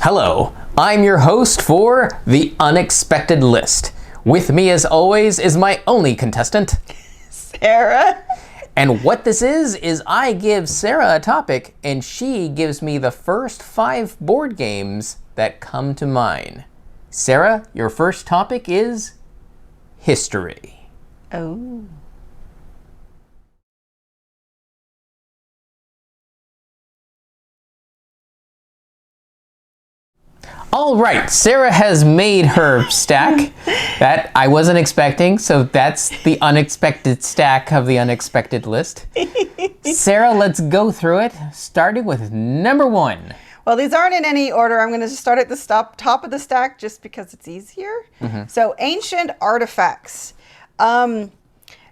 Hello, I'm your host for The Unexpected List. With me as always is my only contestant, Sarah. And what this is I give Sarah a topic and she gives me the first 5 board games that come to mind. Sarah, your first topic is history. Oh. All right, Sarah has made her stack that I wasn't expecting, so that's the unexpected stack of the unexpected list. Sarah, let's go through it, starting with number 1. Well, these aren't in any order. I'm going to start at the top of the stack just because it's easier. So, ancient artifacts.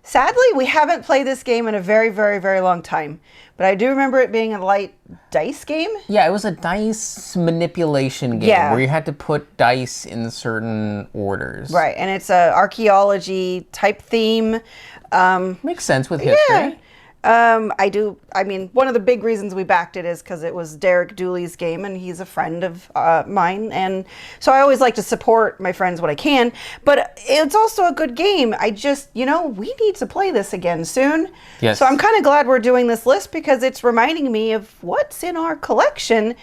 Sadly, we haven't played this game in a very, very, very long time. But I do remember it being a light dice game. Yeah, it was a dice manipulation game where you had to put dice in certain orders. Right, and it's a archaeology type theme. Makes sense with history. I mean, one of the big reasons we backed it is because it was Derek Dooley's game, and he's a friend of mine, and so I always like to support my friends when I can, but it's also a good game. I just, we need to play this again soon. Yes. So I'm kind of glad we're doing this list because it's reminding me of what's in our collection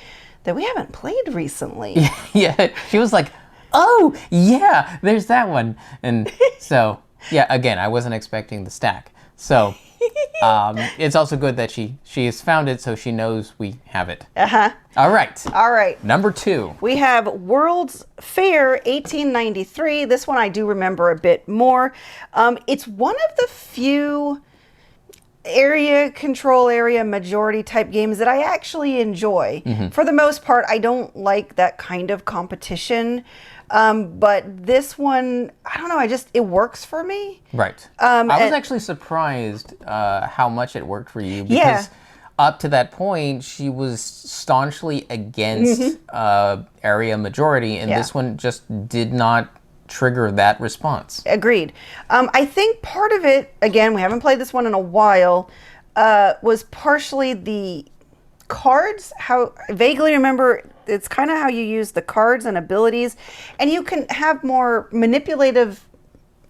that we haven't played recently. Yeah, she was like, oh, yeah, there's that one. And so, yeah, again, I wasn't expecting the stack. So... it's also good that she has found it so she knows we have it. All right. Number 2. We have World's Fair 1893. This one I do remember a bit more. It's one of the few area majority type games that I actually enjoy. For the most part, I don't like that kind of competition. But this one, I don't know, it works for me. Right. I was actually surprised how much it worked for you because up to that point, she was staunchly against area majority, and this one just did not trigger that response. Agreed. I think part of it, again, we haven't played this one in a while, was partially the cards. How vaguely remember it's kind of how you use the cards and abilities, and you can have more manipulative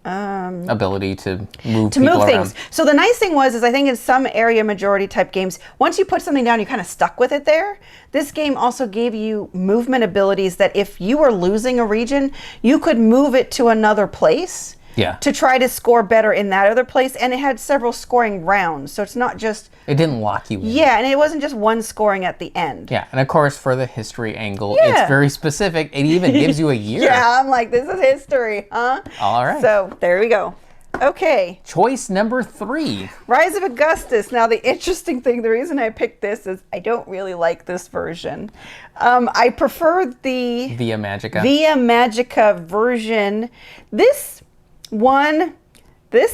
ability to move things. So the nice thing is I think in some area majority type games, once you put something down, you're kind of stuck with it there. This game also gave you movement abilities that if you were losing a region, you could move it to another place. To try to score better in that other place, and it had several scoring rounds, so it's not just... It didn't lock you in. Yeah, and it wasn't just one scoring at the end. Yeah, and of course, for the history angle, it's very specific. It even gives you a year. I'm like, this is history, huh? All right. So, there we go. Okay. Choice number 3. Rise of Augustus. Now, the interesting thing, the reason I picked this is I don't really like this version. I prefer the... Via Magica. Via Magica version. This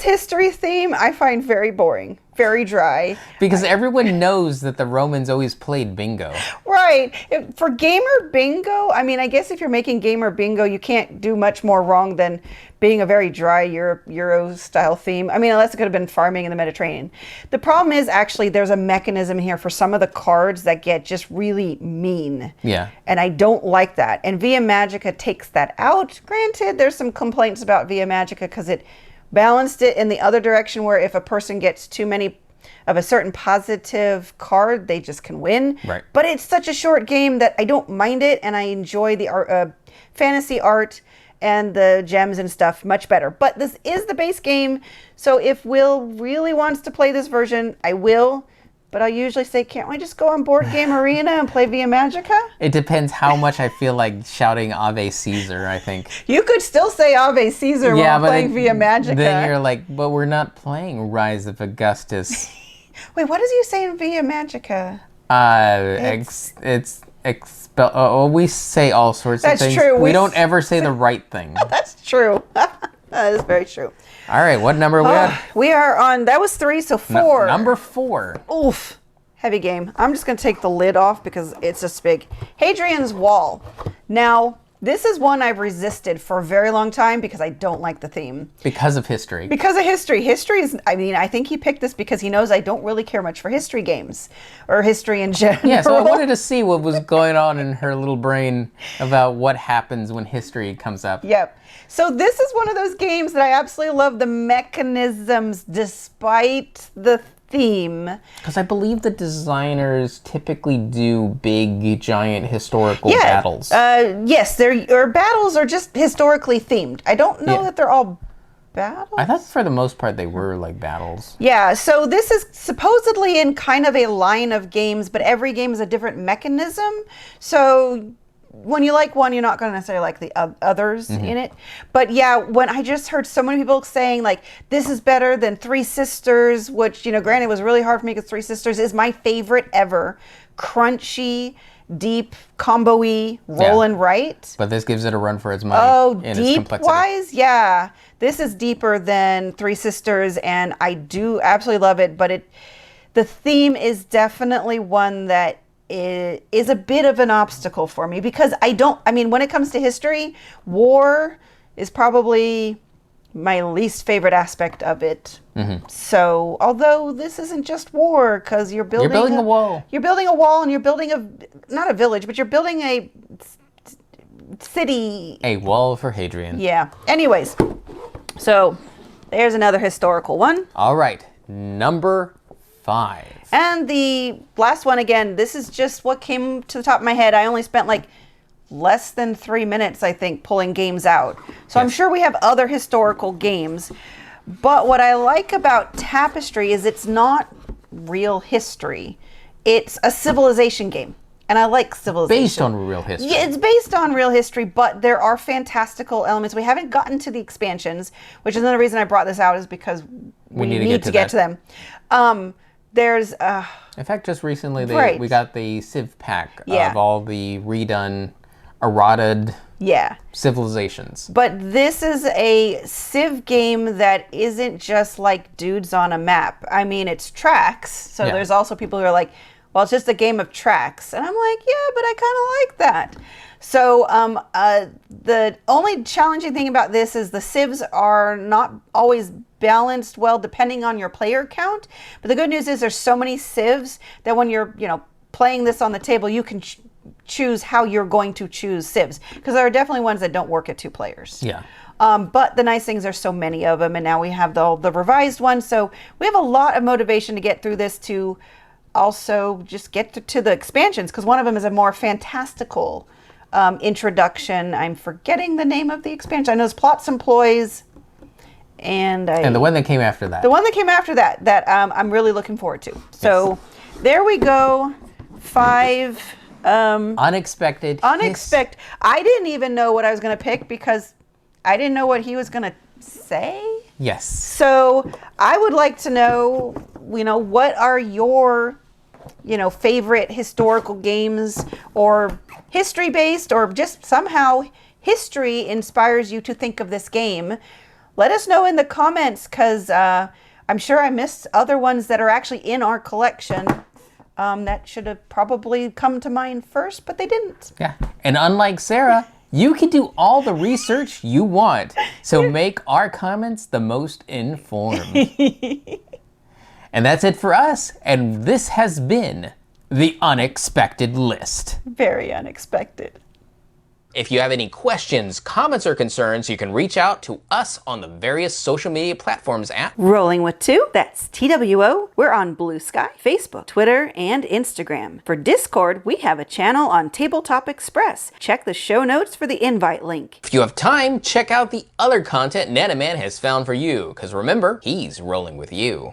history theme I find very boring, very dry. Because everyone knows that the Romans always played bingo. Right. For gamer bingo, I mean, I guess if you're making gamer bingo, you can't do much more wrong than being a very dry Euro style theme. I mean, unless it could have been farming in the Mediterranean. The problem is actually there's a mechanism here for some of the cards that get just really mean. Yeah. And I don't like that. And Via Magica takes that out. Granted, there's some complaints about Via Magica because it balanced it in the other direction where if a person gets too many of a certain positive card, they just can win. Right. But it's such a short game that I don't mind it, and I enjoy the fantasy art and the gems and stuff much better. But this is the base game, so if Will really wants to play this version, I will. But I'll usually say, can't we just go on Board Game Arena and play Via Magica? It depends how much I feel like shouting Ave Caesar, I think. You could still say Ave Caesar while playing Via Magica. Then you're like, but we're not playing Rise of Augustus. Wait, what does you say in Via Magica? We say all sorts of things. That's true. We don't ever say the right thing. That's true. That is very true. All right, what number are we at? We are on, that was 3, so 4. Number 4. Oof. Heavy game. I'm just going to take the lid off because it's just big. Hadrian's Wall. Now, This is one I've resisted for a very long time because I don't like the theme. Because of history. Because of history. History is, I mean, I think he picked this because he knows I don't really care much for history games or history in general. Yeah, so I wanted to see what was going on in her little brain about what happens when history comes up. Yep. So this is one of those games that I absolutely love the mechanisms despite the theme. Because I believe the designers typically do big, giant historical battles. Yes, or battles are just historically themed. I don't know that they're all battles. I thought for the most part they were like battles. Yeah, so this is supposedly in kind of a line of games, but every game is a different mechanism. So when you like one, you're not going to necessarily like the others in it. But yeah, when I just heard so many people saying like, this is better than Three Sisters, which, you know, granted was really hard for me because Three Sisters is my favorite ever. Crunchy, deep, combo-y, roll and write. But this gives it a run for its money in its complexity. Deep-wise, yeah. This is deeper than Three Sisters, and I do absolutely love it. But the theme is definitely one that is a bit of an obstacle for me because I mean, when it comes to history, war is probably my least favorite aspect of it. So, although this isn't just war, because you're building a wall. You're building a wall and you're building not a village, but you're building a city. A wall for Hadrian. Yeah. Anyways, so there's another historical one. All right, number 5. And the last one, again, this is just what came to the top of my head. I only spent like less than 3 minutes, I think, pulling games out. So I'm sure we have other historical games. But what I like about Tapestry is it's not real history. It's a civilization game. And I like civilization. Based on real history. Yeah, it's based on real history, but there are fantastical elements. We haven't gotten to the expansions, which is another reason I brought this out is because we need to get to them. There's in fact, just recently we got the Civ pack of all the redone errataed civilizations. But this is a Civ game that isn't just like dudes on a map. I mean, it's tracks. So there's also people who are like, well, it's just a game of tracks. And I'm like, yeah, but I kind of like that. So the only challenging thing about this is the civs are not always balanced well depending on your player count. But the good news is there's so many civs that when you're, you know, playing this on the table, you can choose how you're going to choose civs. Because there are definitely ones that don't work at 2 players. Yeah. But the nice thing is there's so many of them, and now we have the revised one. So we have a lot of motivation to get through this to also just get to the expansions, because one of them is a more fantastical introduction. I'm forgetting the name of the expansion. I know it's Plots and Ploys. And the one that came after that. The one that came after that I'm really looking forward to. So there we go. 5. Unexpected. I didn't even know what I was going to pick because I didn't know what he was going to say. Yes. So I would like to know, you know, what are your, you know, favorite historical games or history based or just somehow history inspires you to think of this game. Let us know in the comments because I'm sure I missed other ones that are actually in our collection that should have probably come to mind first, but they didn't. Yeah. And unlike Sarah, you can do all the research you want. So make our comments the most informed. And that's it for us. And this has been the Unexpected List. Very unexpected. If you have any questions, comments, or concerns, you can reach out to us on the various social media platforms at Rolling with 2, that's TWO. We're on Blue Sky, Facebook, Twitter, and Instagram. For Discord, we have a channel on Tabletop Express. Check the show notes for the invite link. If you have time, check out the other content Nanaman has found for you, because remember, he's rolling with you.